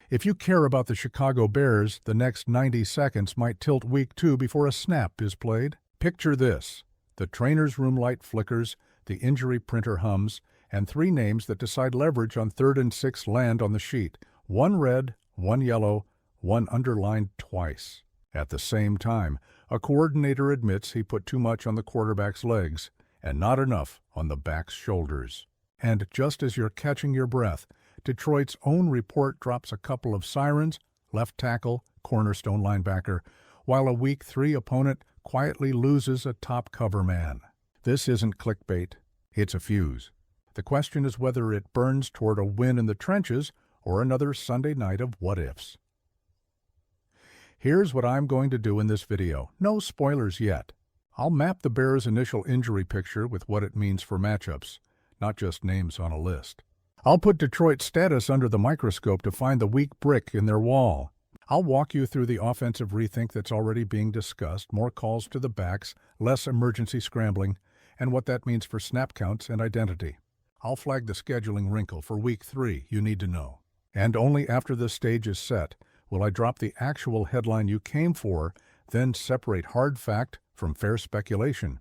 If you care about the Chicago Bears, the next 90 seconds might tilt Week 2 before a snap is played. Picture this. The trainer's room light flickers, the injury printer hums, and 3 names that decide leverage on 3rd and 6 land on the sheet. 1 red, 1 yellow, 1 underlined twice. At the same time, a coordinator admits he put too much on the quarterback's legs and not enough on the back's shoulders. And just as you're catching your breath, Detroit's own report drops a couple of sirens, left tackle, cornerstone linebacker, while a Week 3 opponent quietly loses a top cover man. This isn't clickbait, it's a fuse. The question is whether it burns toward a win in the trenches or another Sunday night of what-ifs. Here's what I'm going to do in this video. No spoilers yet. I'll map the Bears' initial injury picture with what it means for matchups, not just names on a list. I'll put Detroit's status under the microscope to find the weak brick in their wall. I'll walk you through the offensive rethink that's already being discussed, more calls to the backs, less emergency scrambling, and what that means for snap counts and identity. I'll flag the scheduling wrinkle for Week 3 you need to know. And only after the stage is set will I drop the actual headline you came for, then separate hard fact from fair speculation.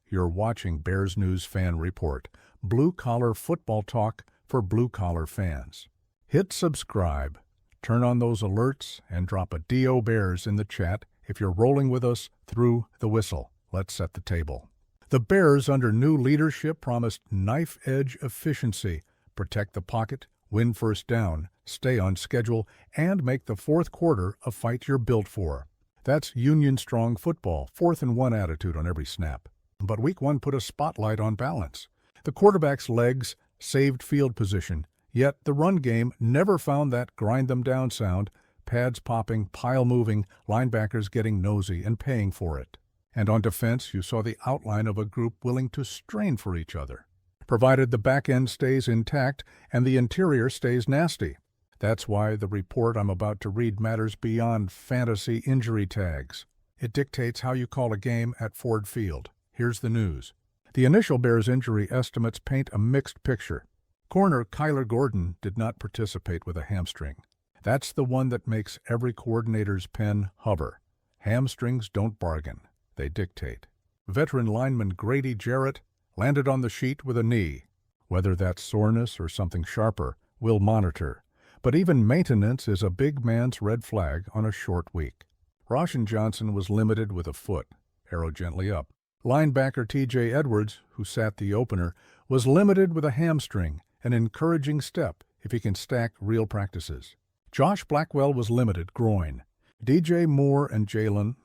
You're watching Bears News Fan Report, blue-collar football talk for blue-collar fans. Hit subscribe, turn on those alerts, and drop a DO Bears in the chat if you're rolling with us through the whistle. Let's set the table. The Bears, under new leadership, promised knife-edge efficiency, protect the pocket, win first down, stay on schedule, and make the fourth quarter a fight you're built for. That's union-strong football, 4th and 1 attitude on every snap. But Week 1 put a spotlight on balance. The quarterback's legs saved field position, yet the run game never found that grind-them-down sound, pads popping, pile moving, linebackers getting nosy and paying for it. And on defense, you saw the outline of a group willing to strain for each other, provided the back end stays intact and the interior stays nasty. That's why the report I'm about to read matters beyond fantasy injury tags. It dictates how you call a game at Ford Field. Here's the news. The initial Bears injury estimates paint a mixed picture. Corner Kyler Gordon did not participate with a hamstring. That's the one that makes every coordinator's pen hover. Hamstrings don't bargain. They dictate. Veteran lineman Grady Jarrett landed on the sheet with a knee. Whether that's soreness or something sharper, we'll monitor. But even maintenance is a big man's red flag on a short week. Roshan Johnson was limited with a foot, arrow gently up. Linebacker T.J. Edwards, who sat the opener, was limited with a hamstring, an encouraging step if he can stack real practices. Josh Blackwell was limited, groin. DJ Moore and Jalen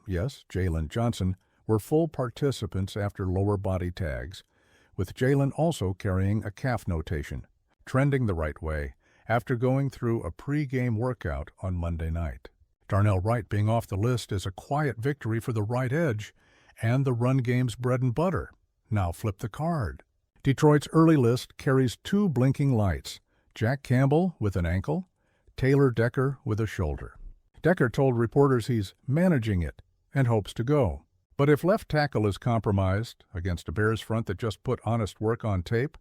Johnson, were full participants after lower body tags, with Jalen also carrying a calf notation, trending the right way after going through a pre-game workout on Monday night. Darnell Wright being off the list is a quiet victory for the right edge and the run game's bread and butter. Now flip the card. Detroit's early list carries 2 blinking lights, Jack Campbell with an ankle, Taylor Decker with a shoulder. Decker told reporters he's managing it and hopes to go. But if left tackle is compromised against a Bears front that just put honest work on tape,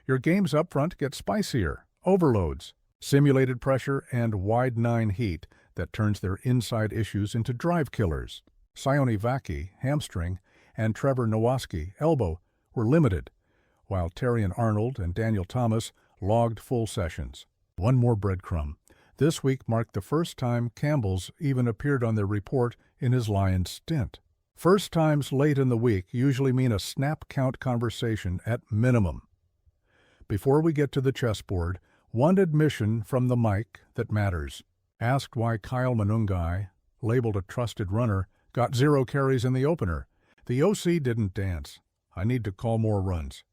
your games up front get spicier, overloads, simulated pressure, and wide 9 heat that turns their inside issues into drive killers. Sione Vaki, hamstring, and Trevor Nowaski, elbow, were limited, while Terrion Arnold and Daniel Thomas logged full sessions. One more breadcrumb. This week marked the first time Campbell's even appeared on their report in his Lions stint. First times late in the week usually mean a snap count conversation at minimum. Before we get to the chessboard, one admission from the mic that matters. Asked why Kyle Manungai, labeled a trusted runner, got 0 carries in the opener. The OC didn't dance. I need to call more runs.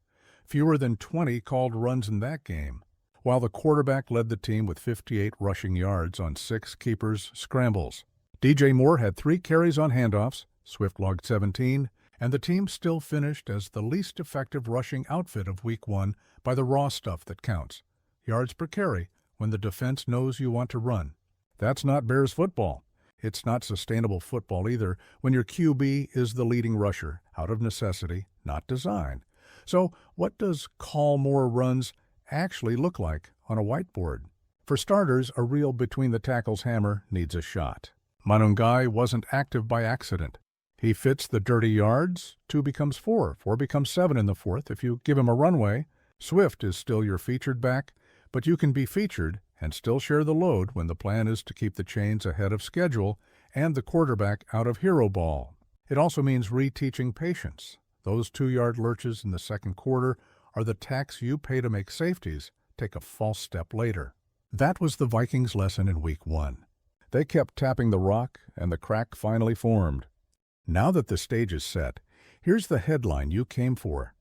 Fewer than 20 called runs in that game, while the quarterback led the team with 58 rushing yards on 6 keepers' scrambles. DJ Moore had 3 carries on handoffs, Swift logged 17, and the team still finished as the least effective rushing outfit of Week 1 by the raw stuff that counts. Yards per carry when the defense knows you want to run. That's not Bears football. It's not sustainable football either when your QB is the leading rusher, out of necessity, not design. So what does call more runs actually look like on a whiteboard? For starters, a reel between the tackles hammer needs a shot. Manungai wasn't active by accident. He fits the dirty yards, 2 becomes 4, 4 becomes 7 in the fourth. If you give him a runway, Swift is still your featured back, but you can be featured and still share the load when the plan is to keep the chains ahead of schedule and the quarterback out of hero ball. It also means reteaching patience. Those 2-yard lurches in the second quarter are the tax you pay to make safeties take a false step later. That was the Vikings' lesson in Week 1. They kept tapping the rock, and the crack finally formed. Now that the stage is set, here's the headline you came for.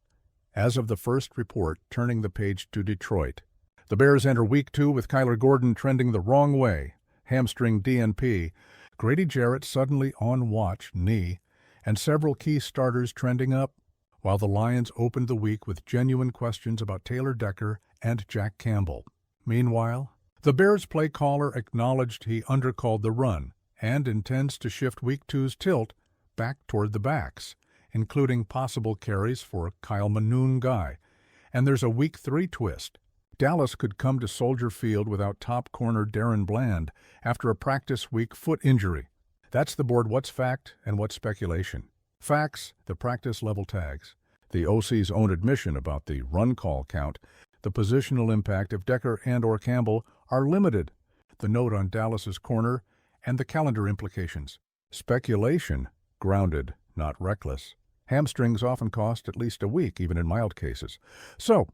As of the first report turning the page to Detroit, the Bears enter Week 2 with Kyler Gordon trending the wrong way, hamstring DNP, Grady Jarrett suddenly on watch, knee, and several key starters trending up, while the Lions opened the week with genuine questions about Taylor Decker and Jack Campbell. Meanwhile, the Bears play caller acknowledged he undercalled the run and intends to shift Week 2's tilt back toward the backs, including possible carries for Kyle Manungai. And there's a Week 3 twist. Dallas could come to Soldier Field without top corner Darren Bland after a practice week foot injury. That's the board what's fact and what's speculation. Facts, the practice level tags, the OC's own admission about the run call count, the positional impact of Decker and or Campbell are limited, the note on Dallas's corner, and the calendar implications. Speculation, grounded, not reckless. Hamstrings often cost at least a week, even in mild cases. So,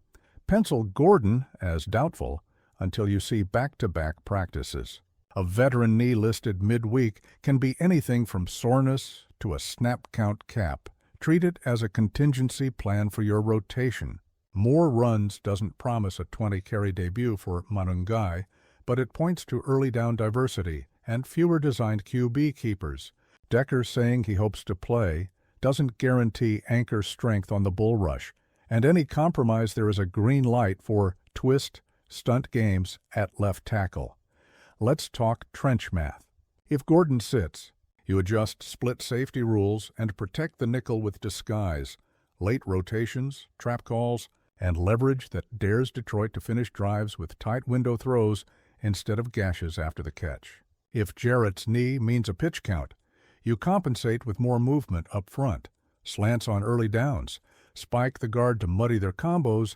pencil Gordon as doubtful until you see back-to-back practices. A veteran knee listed midweek can be anything from soreness to a snap count cap. Treat it as a contingency plan for your rotation. More runs doesn't promise a 20-carry debut for Manungai, but it points to early down diversity and fewer designed QB keepers. Decker saying he hopes to play doesn't guarantee anchor strength on the bull rush, and any compromise there is a green light for twist, stunt games at left tackle. Let's talk trench math. If Gordon sits, you adjust split safety rules and protect the nickel with disguise, late rotations, trap calls, and leverage that dares Detroit to finish drives with tight window throws instead of gashes after the catch. If Jarrett's knee means a pitch count, you compensate with more movement up front, slants on early downs, spike the guard to muddy their combos,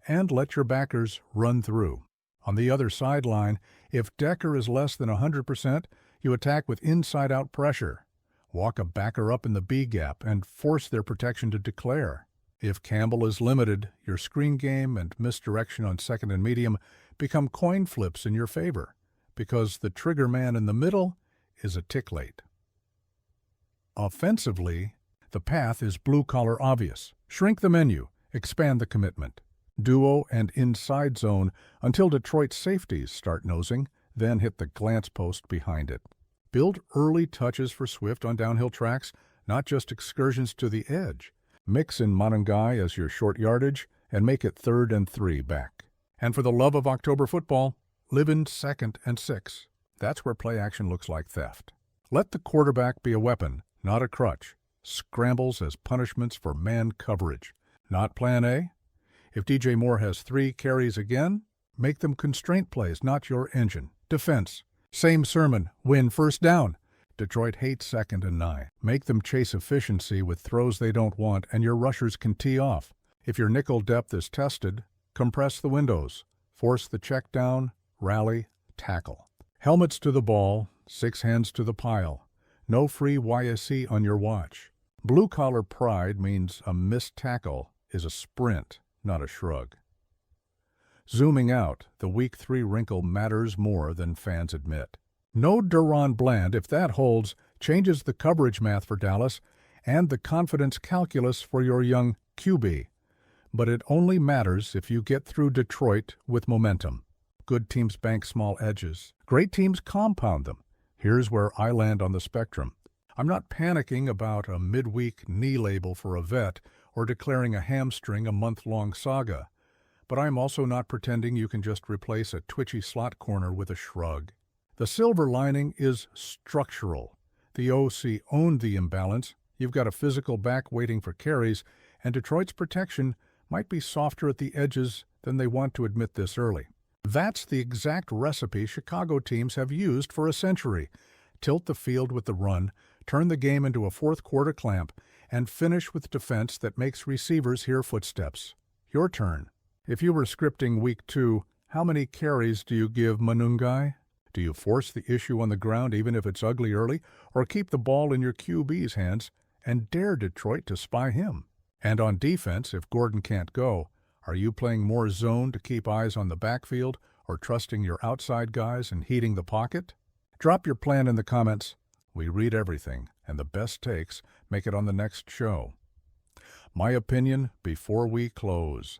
and let your backers run through. On the other sideline, if Decker is less than 100%, you attack with inside-out pressure. Walk a backer up in the B gap and force their protection to declare. If Campbell is limited, your screen game and misdirection on second and medium become coin flips in your favor, because the trigger man in the middle is a tick late. Offensively, the path is blue-collar obvious. Shrink the menu, expand the commitment. Duo and inside zone until Detroit's safeties start nosing, then hit the glance post behind it. Build early touches for Swift on downhill tracks, not just excursions to the edge. Mix in Manungai as your short yardage and make it 3rd and 3 back. And for the love of October football, live in 2nd and 6. That's where play action looks like theft. Let the quarterback be a weapon, not a crutch. Scrambles as punishments for man coverage. Not plan A? If DJ Moore has 3 carries again, make them constraint plays, not your engine. Defense. Same sermon. Win first down. Detroit hates 2nd and 9. Make them chase efficiency with throws they don't want, and your rushers can tee off. If your nickel depth is tested, compress the windows. Force the check down, rally, tackle. Helmets to the ball, 6 hands to the pile. No free YSC on your watch. Blue-collar pride means a missed tackle is a sprint, not a shrug. Zooming out, the Week 3 wrinkle matters more than fans admit. No Darren Bland, if that holds, changes the coverage math for Dallas and the confidence calculus for your young QB. But it only matters if you get through Detroit with momentum. Good teams bank small edges. Great teams compound them. Here's where I land on the spectrum. I'm not panicking about a midweek knee label for a vet or declaring a hamstring a month-long saga. But I'm also not pretending you can just replace a twitchy slot corner with a shrug. The silver lining is structural. The OC owned the imbalance. You've got a physical back waiting for carries, and Detroit's protection might be softer at the edges than they want to admit this early. That's the exact recipe Chicago teams have used for a century. Tilt the field with the run, turn the game into a fourth-quarter clamp, and finish with defense that makes receivers hear footsteps. Your turn. If you were scripting Week 2, how many carries do you give Manungai? Do you force the issue on the ground even if it's ugly early, or keep the ball in your QB's hands and dare Detroit to spy him? And on defense, if Gordon can't go, are you playing more zone to keep eyes on the backfield or trusting your outside guys and heating the pocket? Drop your plan in the comments. We read everything, and the best takes make it on the next show. My opinion before we close.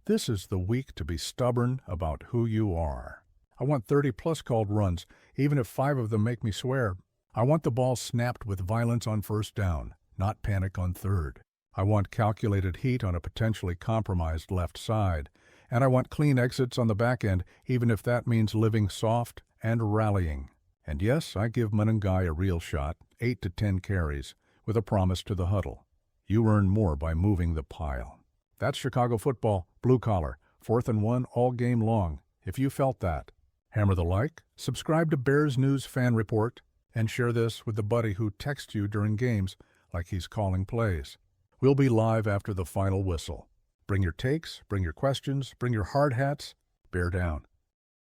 This is the week to be stubborn about who you are. I want 30-plus called runs, even if 5 of them make me swear. I want the ball snapped with violence on first down, not panic on third. I want calculated heat on a potentially compromised left side. And I want clean exits on the back end, even if that means living soft and rallying. And yes, I give Manungai a real shot, 8 to 10 carries, with a promise to the huddle. You earn more by moving the pile. That's Chicago football, blue collar, 4th and 1 all game long. If you felt that, hammer the like, subscribe to Bears News Fan Report, and share this with the buddy who texts you during games like he's calling plays. We'll be live after the final whistle. Bring your takes, bring your questions, bring your hard hats. Bear down.